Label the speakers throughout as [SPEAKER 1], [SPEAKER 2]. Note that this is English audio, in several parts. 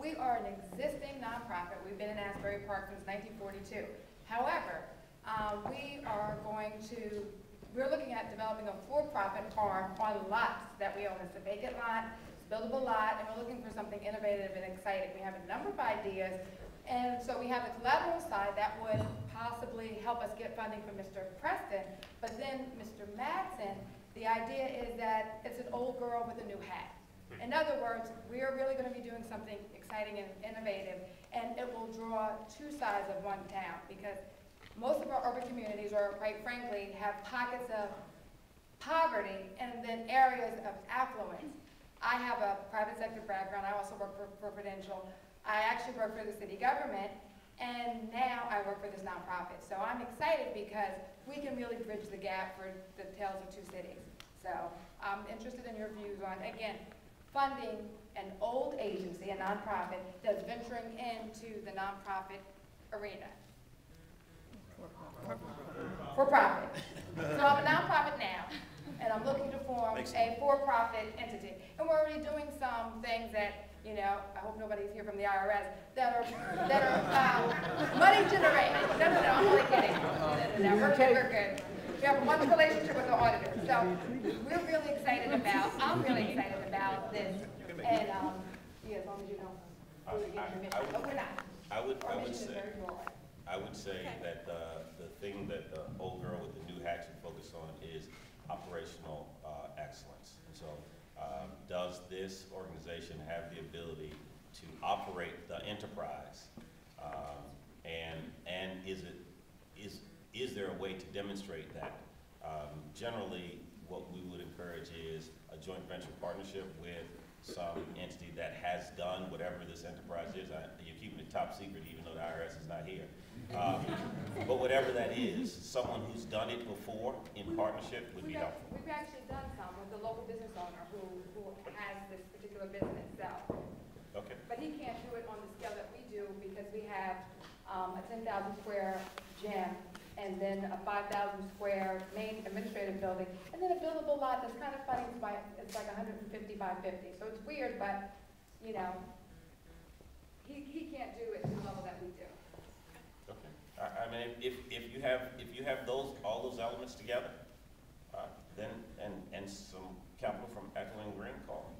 [SPEAKER 1] We are an existing nonprofit. We've been in Asbury Park since 1942. However, we're looking at developing a for-profit farm on lots that we own. It's a vacant lot, it's a buildable lot, and we're looking for something innovative and exciting. We have a number of ideas, and so we have the collateral side that would possibly help us get funding from Mr. Preston, but then Mr. Madsen, the idea is that it's an old girl with a new hat. In other words, we are really going to be doing something exciting and innovative, and it will draw two sides of one town, because most of our urban communities, or quite frankly, have pockets of poverty and then areas of affluence. I have a private sector background. I also work for Prudential. I actually work for the city government, and now I work for this nonprofit. So I'm excited because we can really bridge the gap for the tales of two cities. So I'm interested in your views on, again, funding an old agency, a nonprofit, that's venturing into the nonprofit arena. For profit. So I'm a nonprofit now, and I'm looking to form a for-profit entity. And we're already doing some things that, you know, I hope nobody's here from the IRS, that are money generating. No, I'm only kidding. No, we're good. We have a wonderful relationship with the auditor. So we're really excited about, I'm really excited about this. And yeah, as long as you don't. We're not.
[SPEAKER 2] I would say that the thing that the old girl with the new hat should focus on is operational excellence. So does this organization have the ability to operate the enterprise? And is there a way to demonstrate that? Generally, what we would encourage is a joint venture partnership with some entity that has done whatever this enterprise is. You're keeping it top secret even though the IRS is not here. But whatever that is, someone who's done it before in partnership would be helpful.
[SPEAKER 1] We've actually done some with the local business owner who has this particular business. So.
[SPEAKER 2] Okay.
[SPEAKER 1] But he can't do it on the scale that we do because we have a 10,000 square gym, and then a 5,000 square main administrative building, and then a buildable lot that's kind of funny. It's like 150 by 50. So it's weird, but you know, he can't do it to the level that we do.
[SPEAKER 2] Okay. I mean, if you have all those elements together, then and some capital from Echoing Green, call me.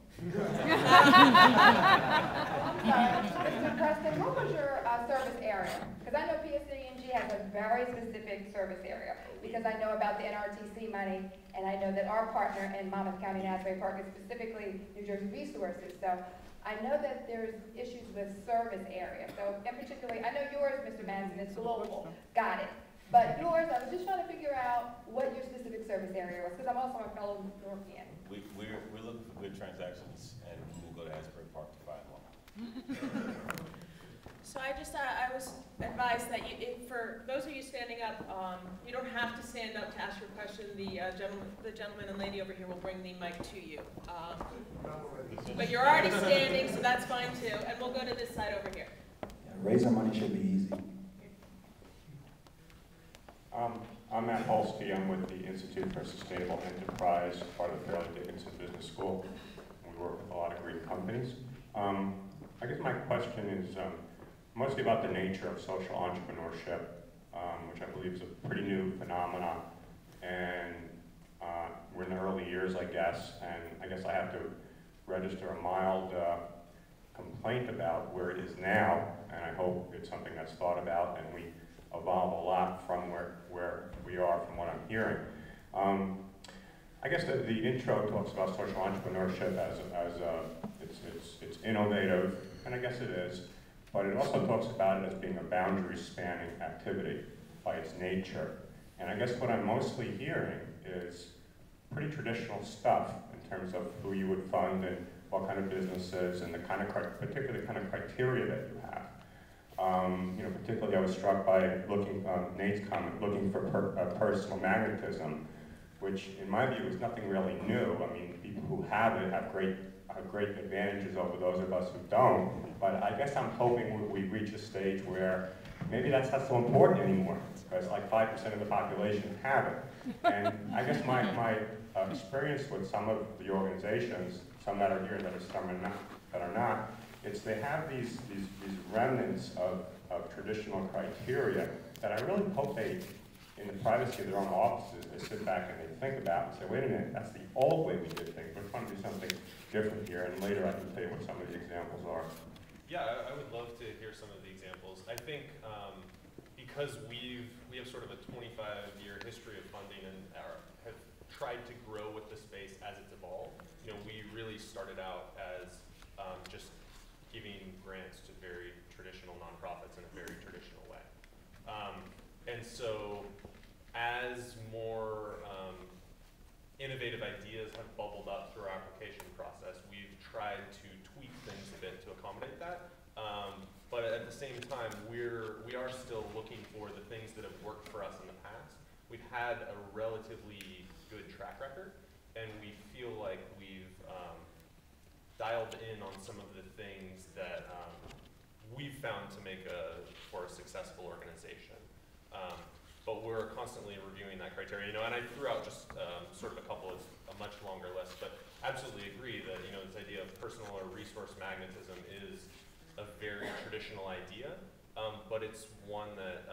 [SPEAKER 1] Mr. Preston, what was your service area? Because I know PSC&G has a very specific service area, because I know about the NRTC money, and I know that our partner in Monmouth County and Asbury Park is specifically New Jersey Resources. So I know that there's issues with service area. So in particular, I know yours, Mr. Manson, is global. Got it. But yours, I was just trying to figure out what your specific service area was, because I'm also a fellow Northian.
[SPEAKER 2] We're looking for good transactions, and we'll go to Asbury Park to find one.
[SPEAKER 3] So I was advised that for those of you standing up, you don't have to stand up to ask your question. The gentleman and lady over here will bring the mic to you. But you're already standing, so that's fine too. And we'll go to this side over here.
[SPEAKER 4] Yeah, raising money should be easy.
[SPEAKER 5] I'm Matt Holsky. I'm with the Institute for Sustainable Enterprise, part of the Fairleigh Dickinson Business School. We work with a lot of great companies. I guess my question is mostly about the nature of social entrepreneurship, which I believe is a pretty new phenomenon. And we're in the early years, I guess, and I guess I have to register a mild complaint about where it is now, and I hope it's something that's thought about and we evolve a lot from where we are from what I'm hearing. I guess the intro talks about social entrepreneurship as it's innovative, and I guess it is, but it also talks about it as being a boundary-spanning activity by its nature. And I guess what I'm mostly hearing is pretty traditional stuff in terms of who you would fund and what kind of businesses and the kind of particular kind of criteria that you have. You know, particularly I was struck by Nate's comment, looking for personal magnetism, which in my view is nothing really new. I mean, people who have it have great advantages over those of us who don't. But I guess I'm hoping we reach a stage where maybe that's not so important anymore, because like 5% of the population have it. And I guess my experience with some of the organizations, some that are here, some that are not, they have these remnants of traditional criteria that I really hope they, in the privacy of their own offices, they sit back and they think about and say, wait a minute, that's the old way we did things. We're trying to do something different here, and later I can tell you what some of the examples are.
[SPEAKER 6] Yeah, I would love to hear some of the examples. I think because we have sort of a 25-year history of funding and have tried to grow with the space as it's evolved. You know, we really started out as just giving grants to very traditional nonprofits in a very traditional way. And so as more innovative ideas have bubbled up through our application process, we've tried to tweak things a bit to accommodate that. But at the same time, we are still looking for the things that have worked for us in the past. We've had a relatively good track record, and we feel like we've dialed in on some of the things that we've found to make for a successful organization. But we're constantly reviewing that criteria, you know, and I threw out just sort of a couple of a much longer list, but absolutely agree that, you know, this idea of personal or resource magnetism is a very traditional idea, but it's one that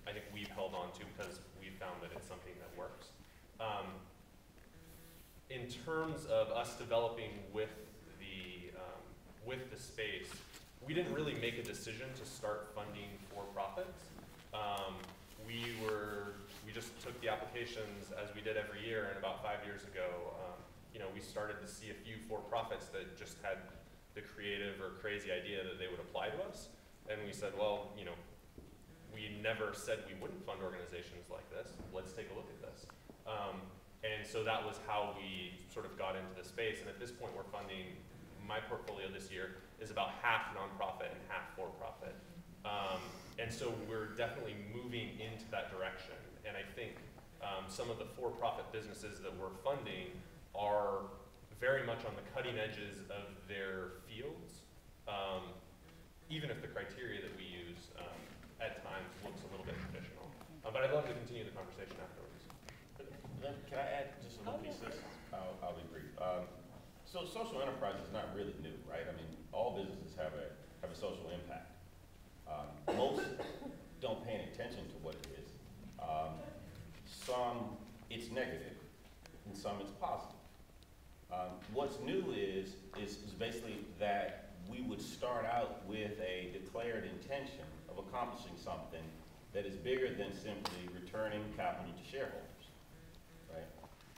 [SPEAKER 6] I think we've held on to because we've found that it's something that works. In terms of us developing with the space, we didn't really make a decision to start funding for-profits. We just took the applications as we did every year, and about 5 years ago, you know, we started to see a few for-profits that just had the creative or crazy idea that they would apply to us, and we said, well, you know, we never said we wouldn't fund organizations like this. Let's take a look at this. And so that was how we sort of got into the space, and at this point we're funding, my portfolio this year is about half nonprofit and half for-profit. And so we're definitely moving into that direction. And I think some of the for-profit businesses that we're funding are very much on the cutting edges of their fields, even if the criteria that we use at times looks a little bit traditional. But I'd love to continue the conversation afterwards.
[SPEAKER 2] Can I add just a little piece to this? I'll be brief. So social enterprise is not really new, right? I mean, all businesses have a social impact. Most don't pay any attention to what it is. Some it's negative, and some it's positive. What's new is basically that we would start out with a declared intention of accomplishing something that is bigger than simply returning capital to shareholders, right?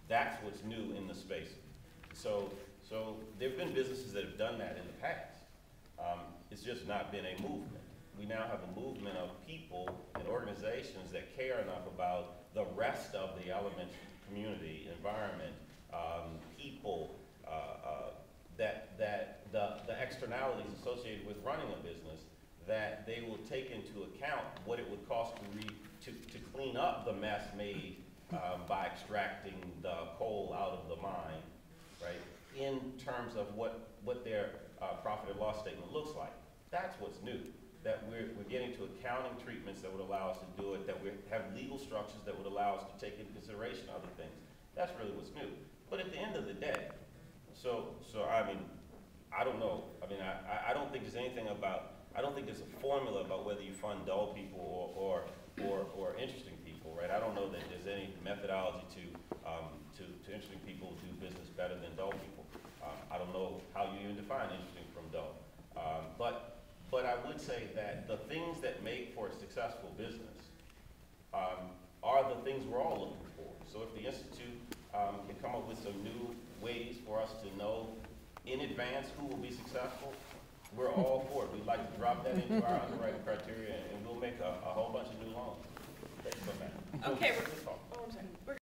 [SPEAKER 2] That's what's new in the space. So there have been businesses that have done that in the past. It's just not been a movement. We now have a movement of people and organizations that care enough about the rest of the elements, community, environment, people, that the externalities associated with running a business, that they will take into account what it would cost to clean up the mess made by extracting the coal out of the mine, right? In terms of what their profit and loss statement looks like. That's what's new. That we're getting to accounting treatments that would allow us to do it, that we have legal structures that would allow us to take into consideration other things. That's really what's new. But at the end of the day, so I mean, I don't know. I mean, I don't think there's anything about, I don't think there's a formula about whether you fund dull people or interesting people, right? I don't know that there's any methodology to interesting people do business better than dull people. I don't know how you even define interesting from dull. But I would say that the things that make for a successful business are the things we're all looking for. So if the Institute can come up with some new ways for us to know in advance who will be successful, we're all for it. We'd like to drop that into our underwriting criteria, and we'll make a whole bunch of new loans.
[SPEAKER 3] Okay, I'm sorry.